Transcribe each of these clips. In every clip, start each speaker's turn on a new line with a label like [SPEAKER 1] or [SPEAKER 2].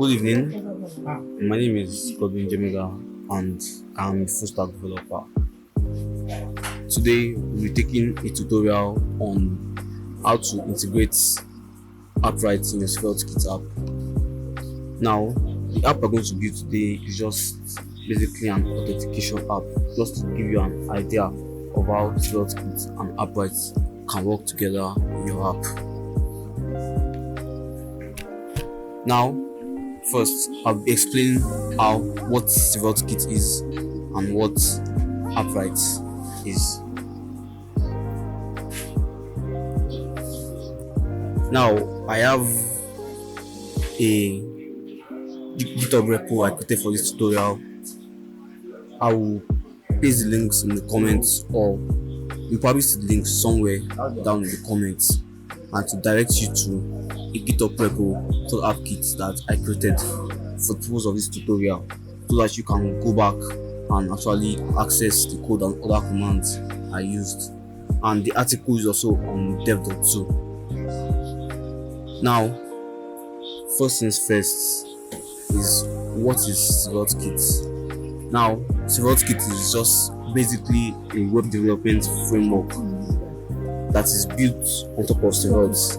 [SPEAKER 1] Good evening. My name is Godwin Jemiga and I'm a full stack developer. Today we'll be taking a tutorial on how to integrate Appwrite in your SvelteKit app. Now, the app we're going to build today is just basically an authentication app, just to give you an idea of how SvelteKit and Appwrite can work together in your app. Now, first, I'll be explaining what SvelteKit is and what Appwrite is. Now, I have a GitHub repo I created for this tutorial. I will paste the links in the comments, or you'll probably see the links somewhere down in the comments, and to direct you to a GitHub repo called AppKit that I created for the purpose of this tutorial, so that you can go back and actually access the code and other commands I used. And the article is also on dev.to. Now, first things first is, what is SvelteKit? Now, SvelteKit is just basically a web development framework that is built on top of Svelte.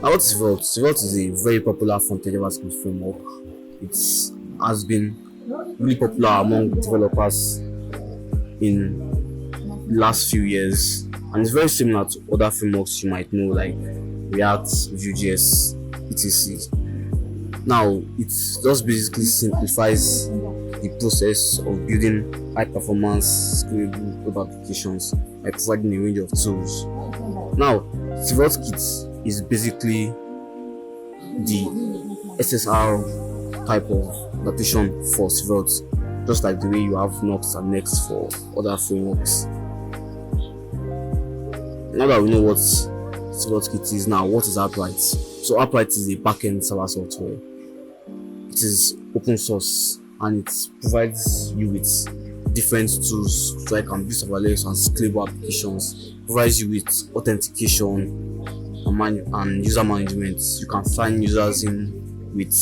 [SPEAKER 1] Now, what is Svelte? Svelte is a very popular front-end JavaScript framework. It has been really popular among developers in the last few years, and it's very similar to other frameworks you might know, like React, Vue.js, etc. Now, it just basically simplifies the process of building high-performance, scalable web applications by providing a range of tools. Now, SvelteKit is basically the SSR type of notation for Svelte, just like the way you have Nox and Next for other frameworks. Now that we know what SvelteKit is, now what is Appwrite? So Appwrite is a backend server software. It is open source and it provides you with different tools so you can build serverless and scalable applications. It provides you with authentication and user management. You can sign users in with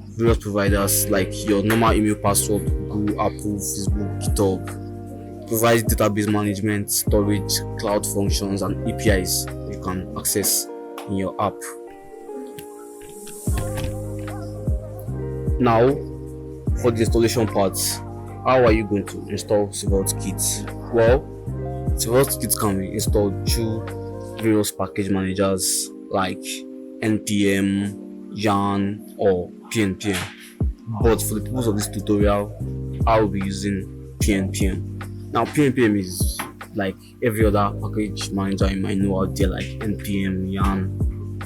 [SPEAKER 1] various providers like your normal email password, Google, Apple, Facebook, GitHub. Provides database management, storage, cloud functions, and APIs you can access in your app. Now, for the installation part, how are you going to install SvelteKit? Well, SvelteKit can be installed through various package managers like npm, yarn, or pnpm. But for the purpose of this tutorial, I will be using pnpm. Now, pnpm is like every other package manager you might know out there, like npm, yarn.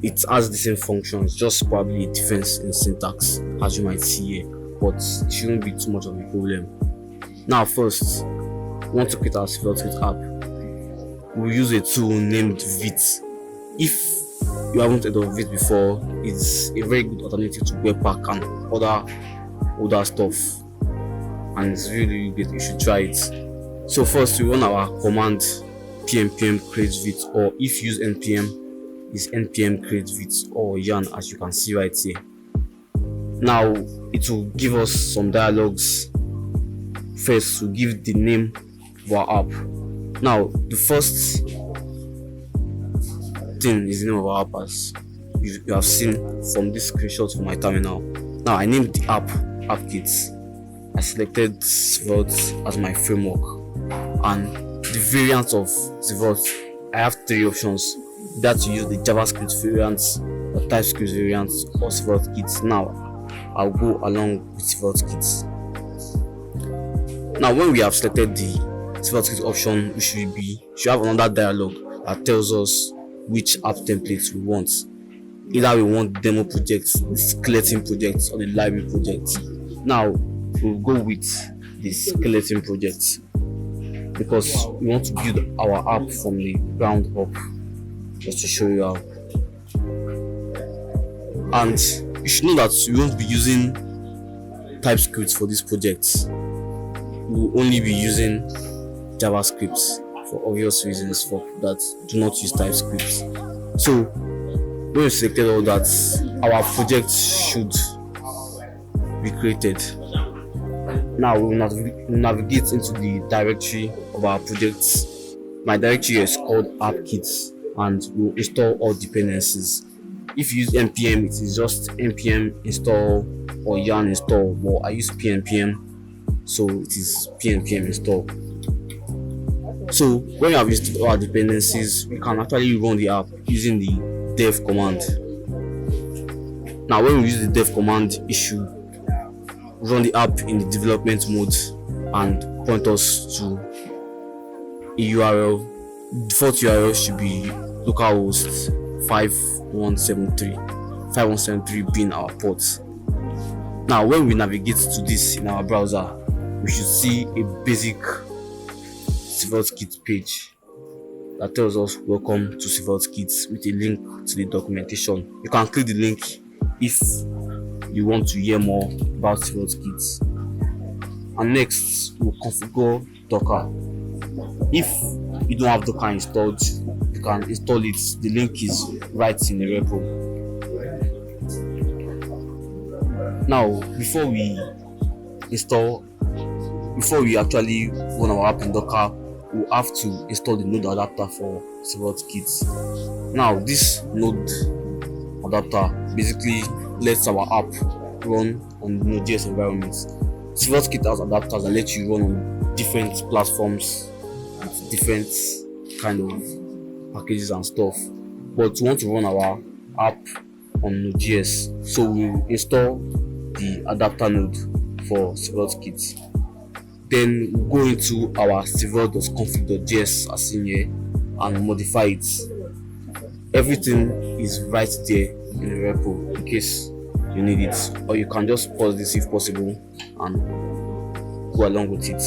[SPEAKER 1] It has the same functions, just probably a difference in syntax, as you might see here, but it shouldn't be too much of a problem. Now, first, we want to create our SvelteKit app. We'll use a tool named Vite. If you haven't heard of Vite before, it's a very good alternative to Webpack and other stuff, and it's really good. You should try it. So first, we run our command pnpm create Vite, or if you use npm, is npm create Vite or yarn, as you can see right here. Now, it will give us some dialogues. First, we'll give the name of our app. Now, the first thing is the name of our app, as you have seen from this screenshot from my terminal. Now, I named the app AppKit. I selected Svelte as my framework, and the variant of Svelte, I have three options: that to use the JavaScript variant, the TypeScript variant, or SvelteKit. Now, I'll go along with SvelteKit. Now, when we have selected the SvelteKit option, we should have another dialog that tells us which app templates we want. Either we want the demo project, the skeleton project, or the library project. Now, we'll go with the skeleton project because we want to build our app from the ground up. Just to show you how. And you should know that we won't be using TypeScript for this project. We will only be using JavaScript for obvious reasons for that do not use TypeScript. So When we selected all that, our project should be created. Now we will navigate into the directory of our projects. My directory is called AppKit, and we'll install all dependencies. If you use npm, it is just npm install or yarn install, but I use pnpm, so it is pnpm install. So when we have installed our dependencies, we can actually run the app using the dev command. Now when we use the dev command, it should run the app in the development mode and point us to a URL. Default URL should be localhost 5173 being our port. Now when we navigate to this in our browser, we should see a basic SvelteKit page that tells us welcome to SvelteKit with a link to the documentation. You can click the link if you want to hear more about SvelteKit. And next, we'll configure Docker. If you don't have Docker installed, you can install it. The link is right in the repo. Now, before we actually run our app in Docker, we'll have to install the node adapter for SvelteKit. Now, this node adapter basically lets our app run on Node.js environments. SvelteKit has adapters that let you run on different platforms with different kind of packages and stuff. But we want to run our app on Node.js, so we'll install the adapter node for SvelteKit. Then we'll go into our svelte.config.js as in here and modify it. Everything is right there in the repo in case you need it, or you can just pause this if possible and go along with it.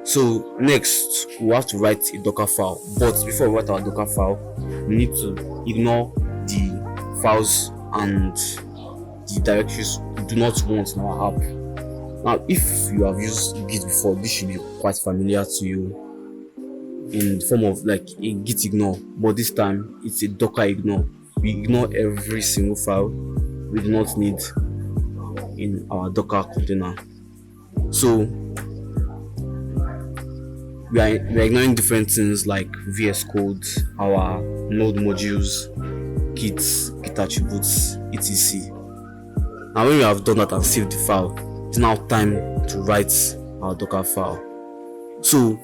[SPEAKER 1] So next, we have to write a Docker file, but before we write our Docker file, we need to ignore the files and the directories we do not want in our app. Now, if you have used Git before, this should be quite familiar to you in the form of like a Git ignore, but this time it's a Docker ignore. We ignore every single file we do not need in our Docker container. So we are ignoring different things like VS Code, our node modules, Git attributes, etc. Now when we have done that and saved the file, it's now time to write our Docker file. So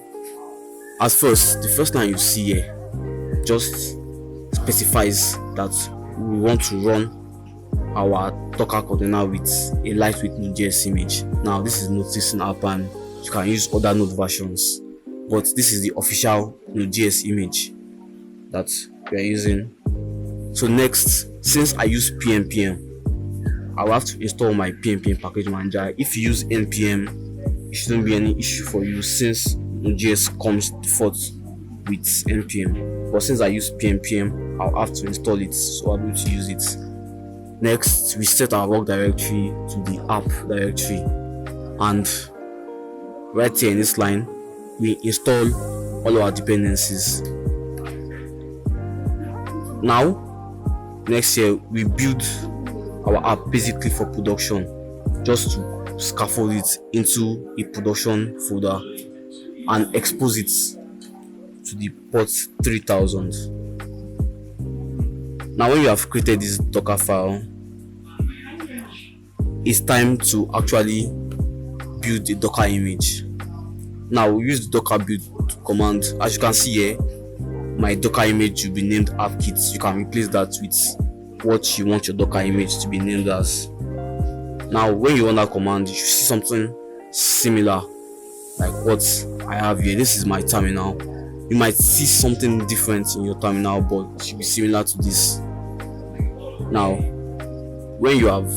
[SPEAKER 1] as first, the first line you see here just specifies that we want to run our Docker container with a lightweight Node.js image. Now this is noticing app and you can use other node versions, but this is the official Node.js image that we are using. So next, since I use pnpm, I will have to install my pnpm package manager. If you use npm, it shouldn't be any issue for you since Node.js comes default with npm, but since I use pnpm, I'll have to install it so I'll be able to use it. Next, we set our work directory to the app directory, and right here in this line we install all our dependencies. Now next here we build our app basically for production, just to scaffold it into a production folder and expose it to the port 3000. Now when you have created this Docker file, it's time to actually build a Docker image. Now we use the Docker build command. As you can see here, my Docker image will be named AppKit. You can replace that with what you want your Docker image to be named as. Now when you run that command, you should see something similar like what I have here. This is my terminal. You might see something different in your terminal, but it should be similar to this. Now when you have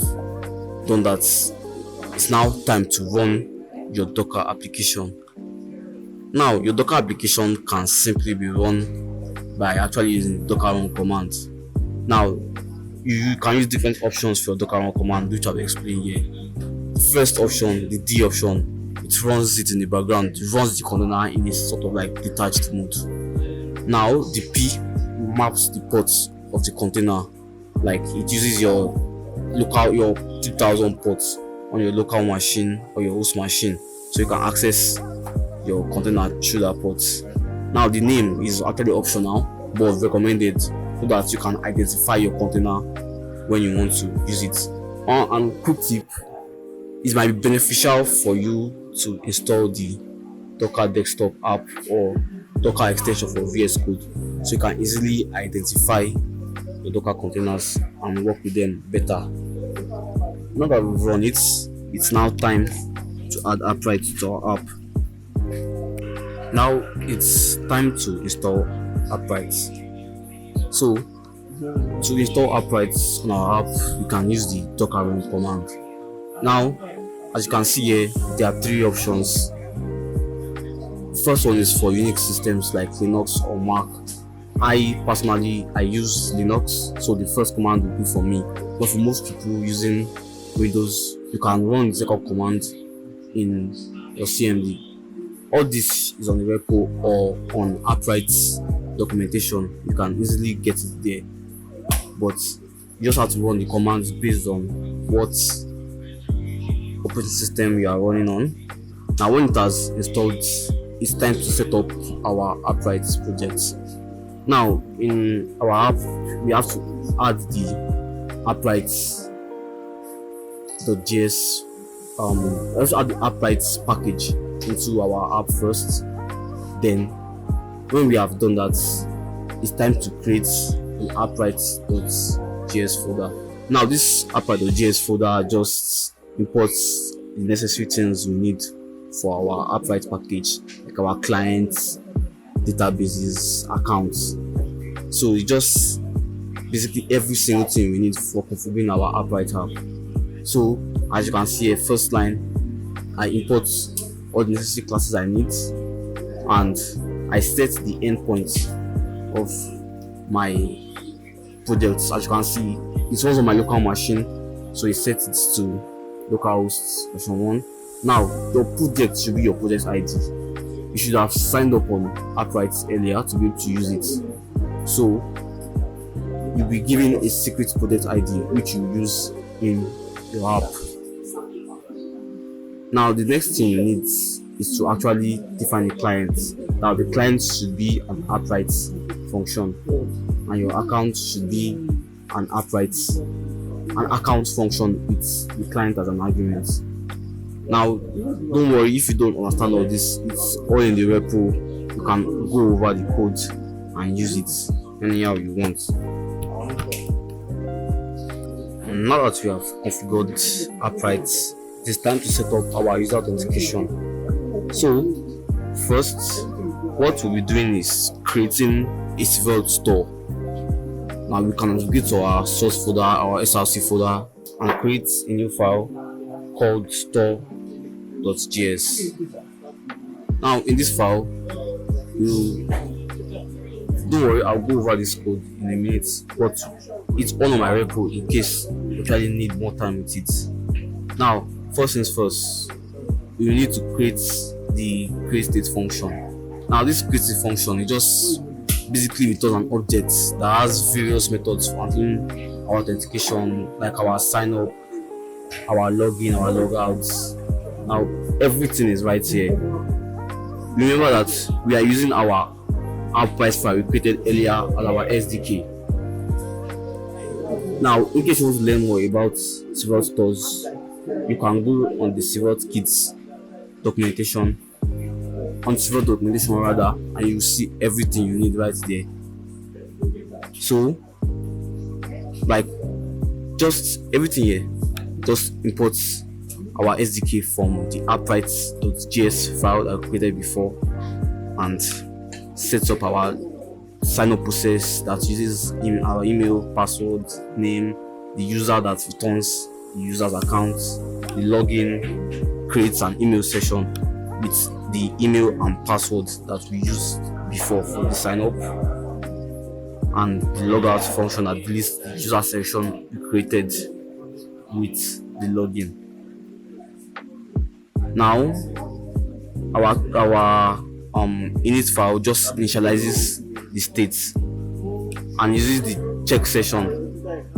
[SPEAKER 1] done that, it's now time to run your Docker application. Now your Docker application can simply be run by actually using the Docker run command. Now you can use different options for your Docker run command, which I've explained here. The first option, the D option, it runs it in the background. It runs the container in a sort of like detached mode. Now the P maps the ports of the container. Like it uses your 2000 ports on your local machine or your host machine, so you can access your container through that port. Now the name is actually optional but recommended so that you can identify your container when you want to use it. And quick tip, it might be beneficial for you to install the Docker desktop app or Docker extension for VS Code so you can easily identify your Docker containers and work with them better. Now that we've run it, it's now time to add Appwrite to our app. Now it's time to install Appwrite. So to install Appwrite on our app, we can use the docker run command. Now, as you can see here, there are three options. First one is for Unix systems like Linux or Mac. I personally use Linux, so the first command will be for me. But for most people using Windows, you can run the second command in your CMD. All this is on the repo or on Appwrite's documentation. You can easily get it there, but you just have to run the commands based on what operating system you are running on. Now when it has installed, it's time to set up our Appwrite project. Now in our app, we have to add the Appwrite.js. Let's add the Appwrite package into our app first. Then when we have done that, it's time to create an Appwrite.js folder. Now this Appwrite.js folder just imports the necessary things we need for our Appwrite package, like our clients, databases, accounts. So it's just basically every single thing we need for configuring our Appwrite app. So as you can see here, first line, I import all the necessary classes I need, and I set the endpoint of my project. As you can see, it was on my local machine, so I set it to localhost version 1. Now your project should be your project ID. You should have signed up on Appwrite earlier to be able to use it. So you'll be given a secret project ID which you use in your app. Now the next thing you need is to actually define a client. Now the client should be an Appwrite function, and your account should be an account function with the client as an argument. Now don't worry if you don't understand all this, it's all in the repo. You can go over the code and use it anyhow you want. And now that we have configured Appwrite, it is time to set up our user authentication. So first, what we'll be doing is creating a Svelte store. Now we can navigate to our source folder, our SRC folder, and create a new file called store.js. Now in this file, don't worry, I'll go over this code in a minute, but it's all on my repo in case you actually need more time with it. Now first things first, you need to create the createState function. Now this createState function, it just basically returns an object that has various methods for handling our authentication, like our sign up, our login, our logouts. Now everything is right here. Remember that we are using our Appwrite file we created earlier as our SDK. Now in case you want to learn more about Svelte stores, you can go on the SvelteKit documentation, and you will see everything you need right there. So like just everything here just imports our SDK from the Appwrite.js file that I created before and sets up our sign up process that uses our email, password, name, the user that returns the user's account, the login, creates an email session with the email and password that we used before for the sign up, and the logout function that deletes the user session we created with the login. Now our init file just initializes the states and uses the check session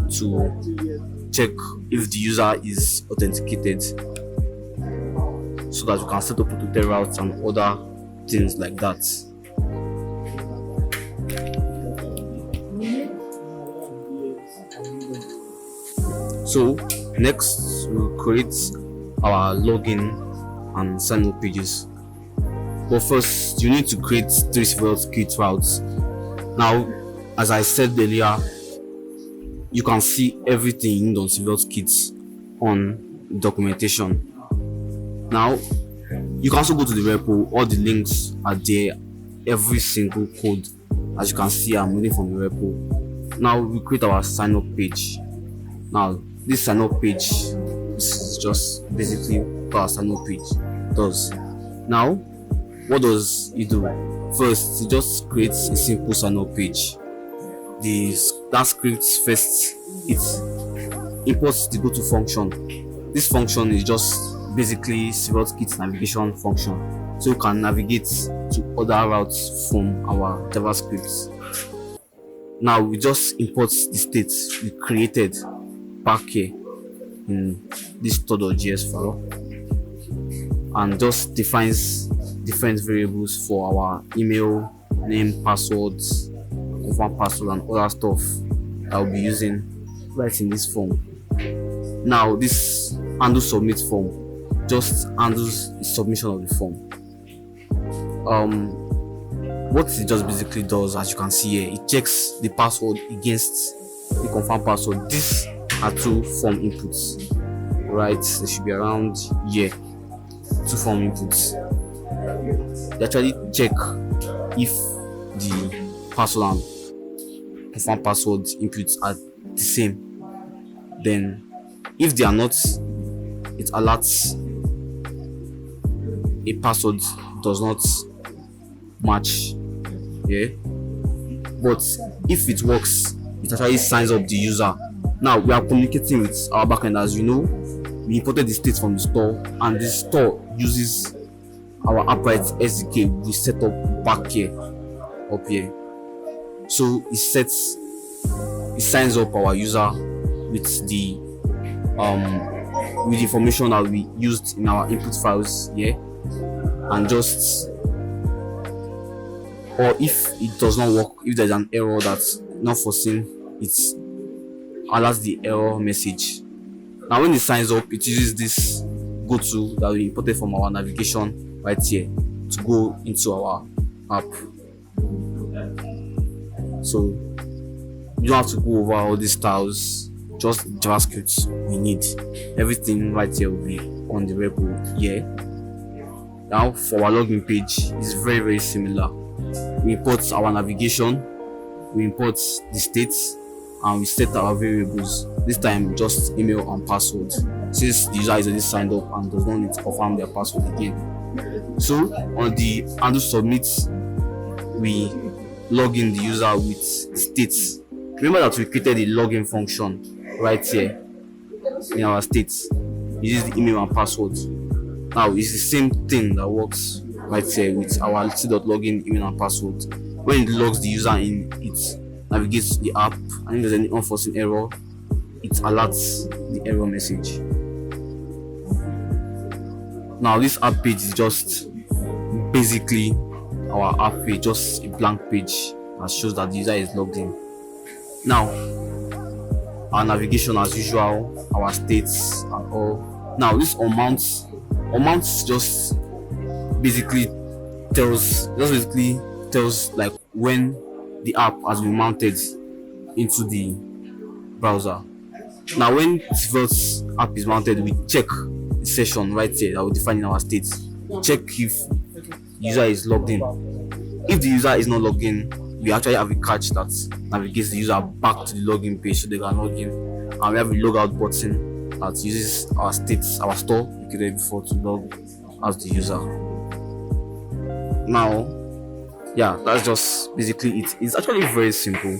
[SPEAKER 1] to check if the user is authenticated, so that you can set up protected routes and other things like that. So next we'll create our login and sign up pages. But first you need to create 3 SvelteKit routes. Now, as I said earlier, you can see everything you need on SvelteKit on documentation. Now you can also go to the repo. All the links are there, every single code. As you can see, I'm reading from the repo. Now we create our sign up page. Now this sign up page, this is just basically what our sign up page does. Now what does it do? First, it just creates a simple sign up page. That script first, it imports the go to function. This function is just basically SvelteKit navigation function, so you can navigate to other routes from our JavaScript. Now we just import the state we created back here in this store.js file, and just defines different variables for our email, name, passwords, confirm password, and other stuff that I'll be using right in this form. Now this handle submit form just handles the submission of the form. What it just basically does, as you can see here, it checks the password against the confirmed password. These are 2 form inputs, right? They should be around here. 2 form inputs. They actually check if the password and confirmed password inputs are the same. Then if they are not, it alerts a password does not match. Yeah, but if it works, it actually signs up the user. Now we are communicating with our backend. As you know, we imported the state from the store, and the store uses our Appwrite SDK we set up back here, up here. So it signs up our user with the information that we used in our input files here, and just, or if it does not work, if there's an error that's not foreseen, it alerts the error message. Now when it signs up, it uses this go to that we imported from our navigation right here to go into our app. So you don't have to go over all these styles, just JavaScript we need. Everything right here will be on the repo here. Now for our login page, it's very similar. We import our navigation, we import the states, and we set our variables. This time just email and password, since the user is already signed up and does not need to confirm their password again. So on the handle submit, we log in the user with the states. Remember that we created a login function right here in our states. It uses the email and password. Now it's the same thing that works right here with our login email and password. When it logs the user in, it navigates the app, and if there's any unforeseen error, it alerts the error message. Now this app page is just basically our app page, just a blank page that shows that the user is logged in. Now our navigation as usual, our states and all. Now this unmounts just basically tells like when the app has been mounted into the browser. Now when Svelte's app is mounted, we check the session right here that we define in our states. Check if the user is logged in. If the user is not logged in, we actually have a catch that navigates the user back to the login page so they can log in, and we have a logout button that uses our states, our store we created before, to log as the user. Now yeah, that's just basically it. It's actually very simple.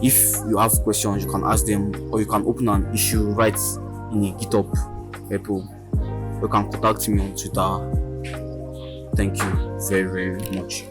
[SPEAKER 1] If you have questions, you can ask them, or you can open an issue right in a GitHub repo. You can contact me on Twitter. Thank you very much.